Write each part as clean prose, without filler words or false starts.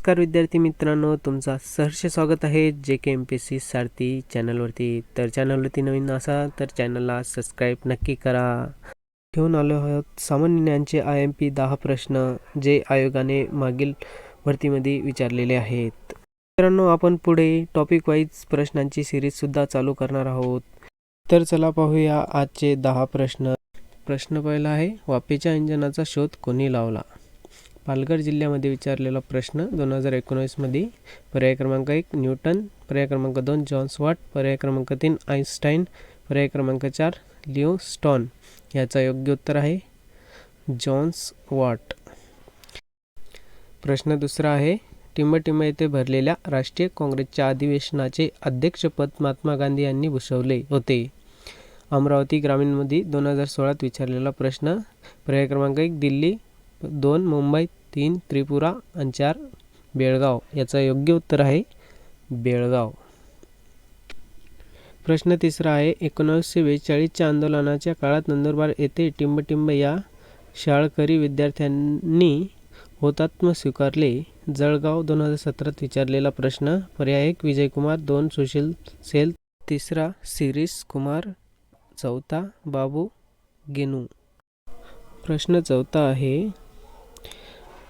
नमस्कार विद्यार्थी मित्रांनो, तुमचा सहर्ष स्वागत आहे JKMPSC सारथी चॅनलवरती। तर चॅनलवरती नवीन असाल तर चॅनलला सबस्क्राईब नक्की करा। घेऊन आलो आहोत सामान्य ज्ञानचे IMP 10 प्रश्न जे आयोगाने मागील भरतीमध्ये विचारलेले आहेत। मित्रांनो, आपण पुढे टॉपिक वाईज प्रश्नांची सिरीज सुद्धा चालू करणार आहोत। तर चला पाहूया आजचे 10 प्रश्न। प्रश्न पहिला आहे, वाफेच्या इंजिनाचा शोध कोणी लावला? पालघर जिल्ह्यामध्ये विचारलेला प्रश्न 2019 मध्ये। पर्याय क्रमांक 1 न्यूटन, पर्याय क्रमांक 2 जॉन्स वॉट, पर्याय क्रमांक 3 आइन्स्टाईन, पर्याय क्रमांक 4 लिओ स्टॉन। याचा योग्य उत्तर आहे जॉन्स वॉट। प्रश्न दुसरा आहे, टिंबटिंब येथे भरलेल्या राष्ट्रीय काँग्रेसच्या अधिवेशनाचे अध्यक्षपद महात्मा गांधी यांनी भूषवले होते। अमरावती ग्रामीणमध्ये 2016 विचारलेला प्रश्न। पर्याय क्रमांक 1 दिल्ली, 2 मुंबई, 3 त्रिपुरा आणि 4 बेळगाव। याचा योग्य उत्तर आहे बेळगाव। प्रश्न तिसरा आहे, 1942च्या आंदोलनाच्या काळात नंदुरबार येथे टिंबटिंब या शाळकरी विद्यार्थ्यांनी हुतात्मा स्वीकारले। जळगाव 2017 विचारलेला प्रश्न। पर्याय 1 विजयकुमार, 2 सुशील सेन, 3 शिरीष कुमार, 4 बाबू गेनू। प्रश्न चौथा आहे,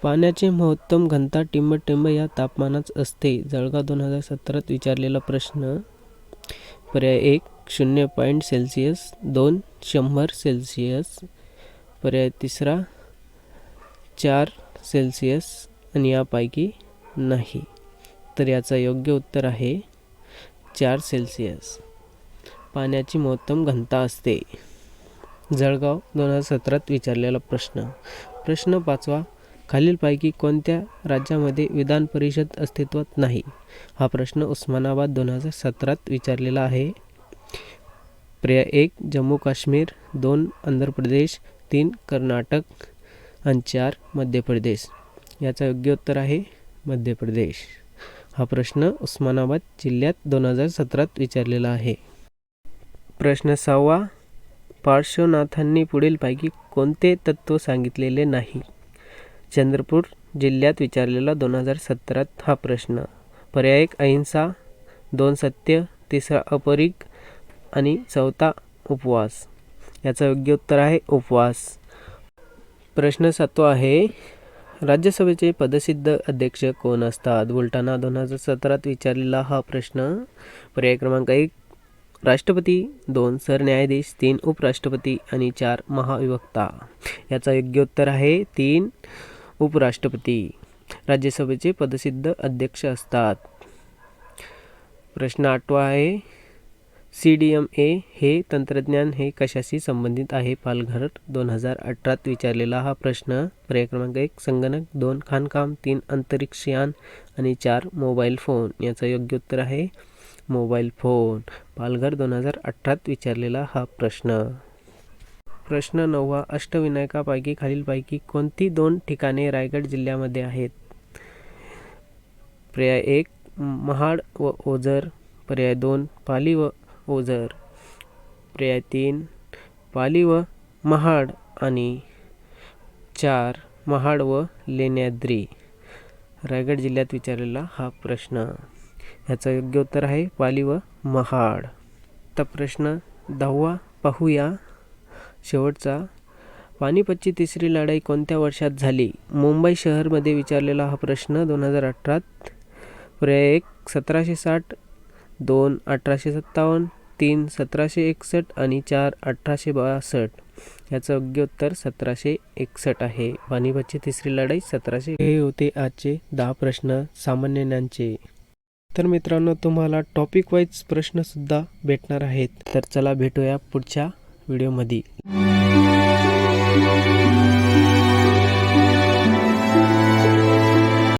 पाण्याचे महत्तम घनता टिंबटिंब या तापमानात असते। जळगाव 2017 विचारलेला प्रश्न। पर्याय 1 0 सेल्सिअस, 2 100 सेल्सिअस, पर्याय 3 4 सेल्सिअस आणि यापैकी नाही। तर याचा योग्य उत्तर आहे 4 सेल्सिअस पाण्याची महत्तम घनता असते। जळगाव 2017 विचारलेला प्रश्न। प्रश्न पाचवा, खालीलपैकी कोणत्या राज्यामध्ये विधान परिषद अस्तित्वात नाही? हा प्रश्न उस्मानाबाद 2017 विचारलेला आहे। पर्याय 1 जम्मू काश्मीर, 2 आंध्र प्रदेश, 3 कर्नाटक आणि 4 मध्य प्रदेश। याचा योग्य उत्तर आहे मध्य प्रदेश। हा प्रश्न उस्मानाबाद जिल्ह्यात 2017 विचारलेला आहे। प्रश्न 6, पार्श्वनाथांनी पुढीलपैकी कोणते तत्व सांगितलेले नाही? चंद्रपूर जिल्ह्यात विचारलेला 2017 हा प्रश्न। पर्याय 1 अहिंसा, 2 सत्य, 3 अपरिग आणि 4 उपवास। याचा योग्य उत्तर आहे उपवास। प्रश्न 7 आहे, राज्यसभेचे पदसिद्ध अध्यक्ष कोण असतात? बुलढाणा 2017 विचारलेला हा प्रश्न। पर्याय क्रमांक 1 राष्ट्रपती, 2 सरन्यायाधीश, 3 उपराष्ट्रपती आणि 4 महाधिवक्ता। याचा योग्य उत्तर आहे 3 उपराष्ट्रपती राज्यसभेचे पदसिद्ध अध्यक्ष असतात। प्रश्न 8 आहे, CDMA हे तंत्रज्ञान हे कशाशी संबंधित आहे? पालघर 2018 विचारलेला हा प्रश्न। पर्याय क्रमांक 1 संगणक, 2 खाणकाम, 3 अंतरिक्षयान आणि 4 मोबाईल फोन। याचा योग्य उत्तर आहे मोबाईल फोन। पालघर 2018 विचारलेला हा प्रश्न। प्रश्न 9, अष्टविनायकापैकी खालीलपैकी कोणती 2 ठिकाणे रायगड जिल्ह्यामध्ये आहेत? पर्याय 1 महाड व ओझर, पर्याय 2 पाली व ओझर, पर्याय 3 पाली व महाड आणि 4 महाड व लेण्याद्री। रायगड जिल्ह्यात विचारलेला हा प्रश्न। याचं योग्य उत्तर आहे पाली व महाड। तर प्रश्न 10 पाहूया शेवटचा, पानिपतची तिसरी लढाई कोणत्या वर्षात झाली? मुंबई शहरमध्ये विचारलेला हा प्रश्न 2018। पर्याय 1 1760, 2 1857, 3 1761 आणि 4 1862। याचं योग्य उत्तर 1761 आहे। पानिपतची तिसरी लढाई 1700। हे होते आजचे 10 प्रश्न सामान्य ज्ञानचे। तर मित्रांनो, तुम्हाला टॉपिक वाईज प्रश्न सुद्धा भेटणार आहेत। तर चला भेटूया पुढच्या व्हिडिओमध्ये।